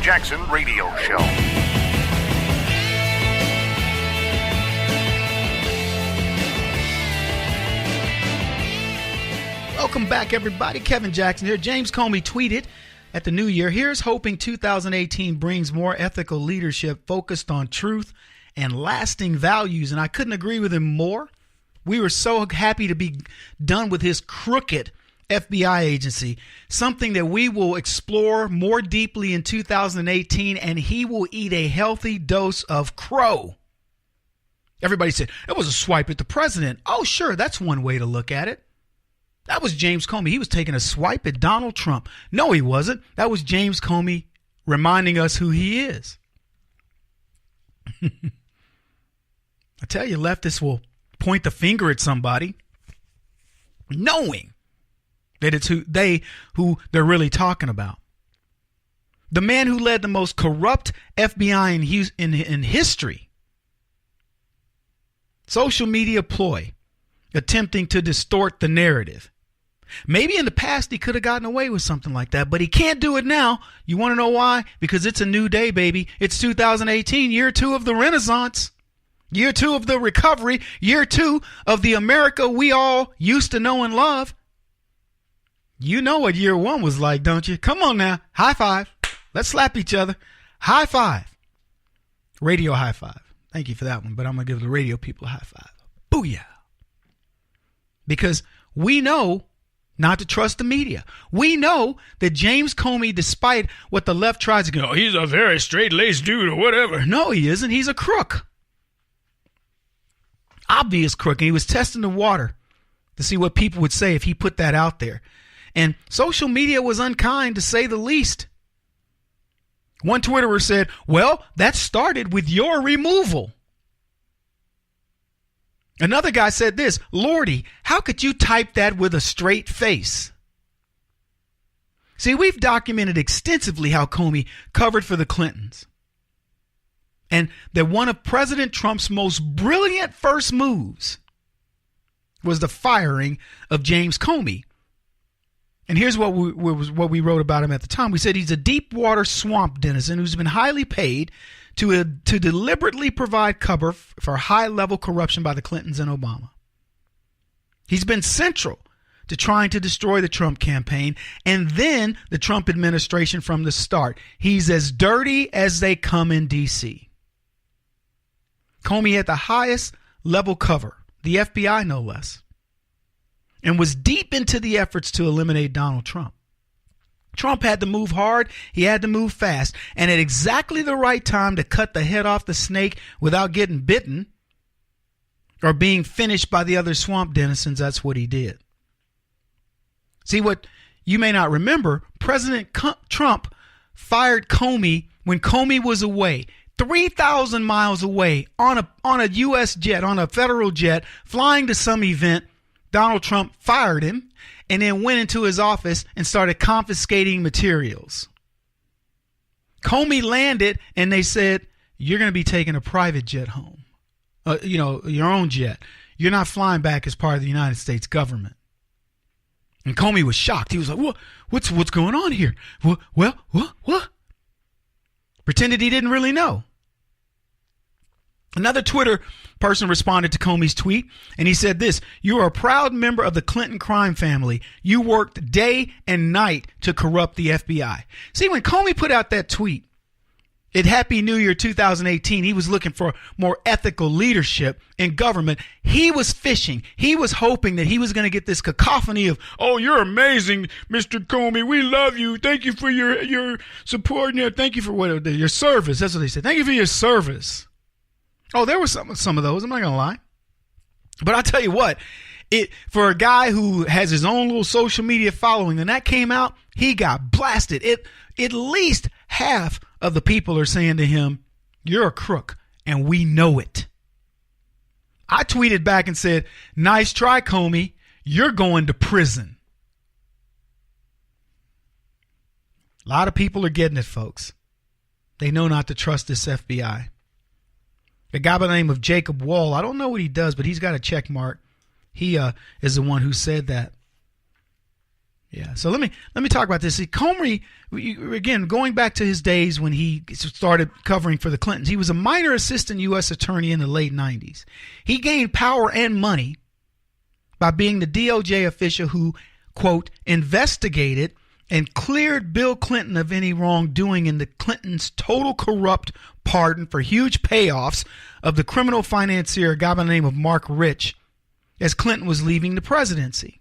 Jackson Radio Show. Welcome back, everybody. Kevin Jackson here. James Comey tweeted at the new year, "Here's hoping 2018 brings more ethical leadership focused on truth and lasting values." And I couldn't agree with him more. We were so happy to be done with his crooked FBI agency, something that we will explore more deeply in 2018, and he will eat a healthy dose of crow. Everybody said, it was a swipe at the president. Oh, sure, that's one way to look at it. That was James Comey. He was taking a swipe at Donald Trump. No, he wasn't. That was James Comey reminding us who he is. I tell you, leftists will point the finger at somebody knowing that it's who they're really talking about. The man who led the most corrupt FBI in history. Social media ploy, attempting to distort the narrative. Maybe in the past he could have gotten away with something like that, but he can't do it now. You want to know why? Because it's a new day, baby. It's 2018, year 2 of the Renaissance, year 2 of the recovery, year 2 of the America we all used to know and love. You know what year 1 was like, don't you? Come on now. High five. Let's slap each other. High five. Radio high five. Thank you for that one, but I'm going to give the radio people a high five. Booyah. Because we know not to trust the media. We know that James Comey, despite what the left tries to go, oh, he's a very straight-laced dude or whatever. No, he isn't. He's a crook. Obvious crook. And he was testing the water to see what people would say if he put that out there. And social media was unkind, to say the least. One Twitterer said, well, that started with your removal. Another guy said this, Lordy, how could you type that with a straight face? See, we've documented extensively how Comey covered for the Clintons. And that one of President Trump's most brilliant first moves was the firing of James Comey. And here's what we wrote about him at the time. We said he's a deep water swamp denizen who's been highly paid to deliberately provide cover for high-level corruption by the Clintons and Obama. He's been central to trying to destroy the Trump campaign and then the Trump administration from the start. He's as dirty as they come in D.C. Comey had the highest level cover, the FBI no less, and was deep into the efforts to eliminate Donald Trump. Trump had to move hard. He had to move fast. And at exactly the right time to cut the head off the snake without getting bitten or being finished by the other swamp denizens, that's what he did. See, what you may not remember, President Trump fired Comey when Comey was away, 3,000 miles away on a U.S. jet, on a federal jet, flying to some event. Donald Trump fired him and then went into his office and started confiscating materials. Comey landed and they said, you're going to be taking a private jet home, your own jet. You're not flying back as part of the United States government. And Comey was shocked. He was like, what's going on here? What? Pretended he didn't really know. Another Twitter person responded to Comey's tweet, and he said this, you are a proud member of the Clinton crime family. You worked day and night to corrupt the FBI. See, when Comey put out that tweet, at Happy New Year 2018, he was looking for more ethical leadership in government. He was fishing. He was hoping that he was going to get this cacophony of, oh, you're amazing, Mr. Comey. We love you. Thank you for your support. Thank you for your service. That's what they said. Thank you for your service. Oh, there were some of those. I'm not going to lie. But I'll tell you what, for a guy who has his own little social media following, and that came out, he got blasted. At least half of the people are saying to him, you're a crook, and we know it. I tweeted back and said, nice try, Comey. You're going to prison. A lot of people are getting it, folks. They know not to trust this FBI. A guy by the name of Jacob Wall, I don't know what he does, but he's got a check mark. He is the one who said that. Yeah. So let me talk about this. See, Comey, again, going back to his days when he started covering for the Clintons, he was a minor assistant U.S. attorney in the late 90s. He gained power and money by being the DOJ official who, quote, investigated and cleared Bill Clinton of any wrongdoing in the Clintons' total corrupt pardon for huge payoffs of the criminal financier, a guy by the name of Mark Rich, as Clinton was leaving the presidency.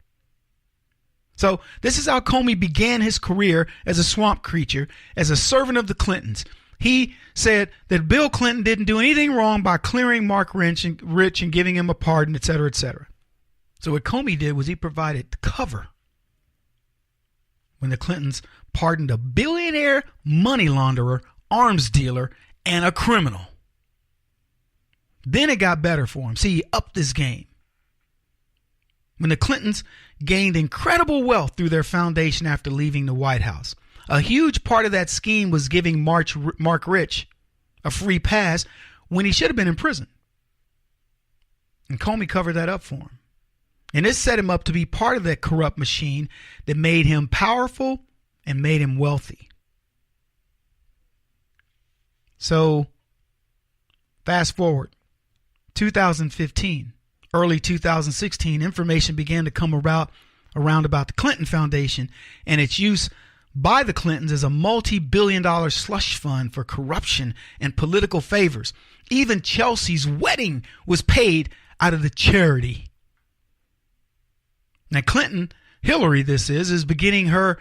So this is how Comey began his career as a swamp creature, as a servant of the Clintons. He said that Bill Clinton didn't do anything wrong by clearing Mark Rich and giving him a pardon, et cetera, et cetera. So what Comey did was he provided cover when the Clintons pardoned a billionaire money launderer, arms dealer, and a criminal. Then it got better for him. See, he upped his game. When the Clintons gained incredible wealth through their foundation after leaving the White House, a huge part of that scheme was giving Mark Rich a free pass when he should have been in prison. And Comey covered that up for him. And this set him up to be part of that corrupt machine that made him powerful and made him wealthy. So, fast forward, 2015. Early 2016, information began to come around about the Clinton Foundation and its use by the Clintons as a multi-billion-dollar slush fund for corruption and political favors. Even Chelsea's wedding was paid out of the charity. Now, Hillary, this is beginning her,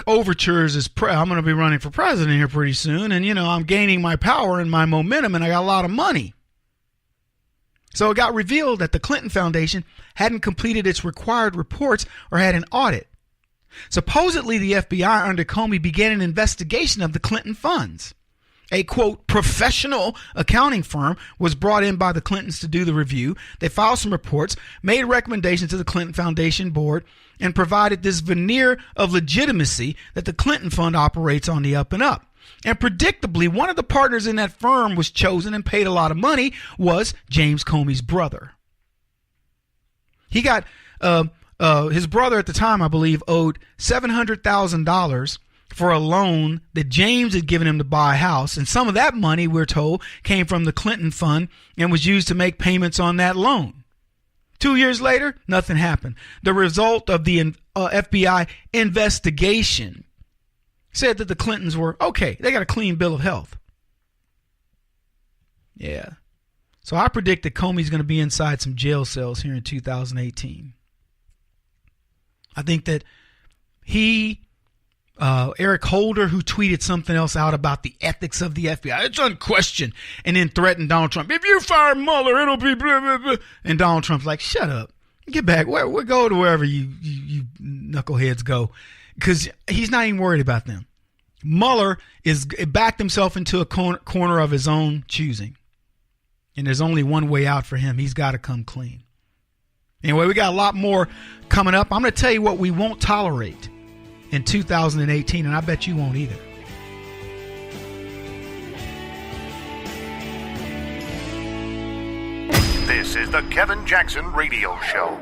overtures as I'm going to be running for president here pretty soon, and, I'm gaining my power and my momentum, and I got a lot of money. So it got revealed that the Clinton Foundation hadn't completed its required reports or had an audit. Supposedly, the FBI under Comey began an investigation of the Clinton funds. A, quote, professional accounting firm was brought in by the Clintons to do the review. They filed some reports, made recommendations to the Clinton Foundation board, and provided this veneer of legitimacy that the Clinton Fund operates on the up and up. And predictably, one of the partners in that firm was chosen and paid a lot of money was James Comey's brother. He got, his brother at the time, I believe, owed $700,000 for a loan that James had given him to buy a house. And some of that money, we're told, came from the Clinton Fund and was used to make payments on that loan. 2 years later, nothing happened. The result of the FBI investigation said that the Clintons were okay. They got a clean bill of health. Yeah. So I predict that Comey's going to be inside some jail cells here in 2018. I think that Eric Holder, who tweeted something else out about the ethics of the FBI, it's unquestioned, and then threatened Donald Trump. If you fire Mueller, it'll be blah, blah, blah. And Donald Trump's like, shut up. Get back. We'll go to wherever you knuckleheads go. Because he's not even worried about them. Mueller backed himself into a corner of his own choosing. And there's only one way out for him. He's got to come clean. Anyway, we got a lot more coming up. I'm going to tell you what we won't tolerate in 2018, and I bet you won't either. This is the Kevin Jackson Radio Show.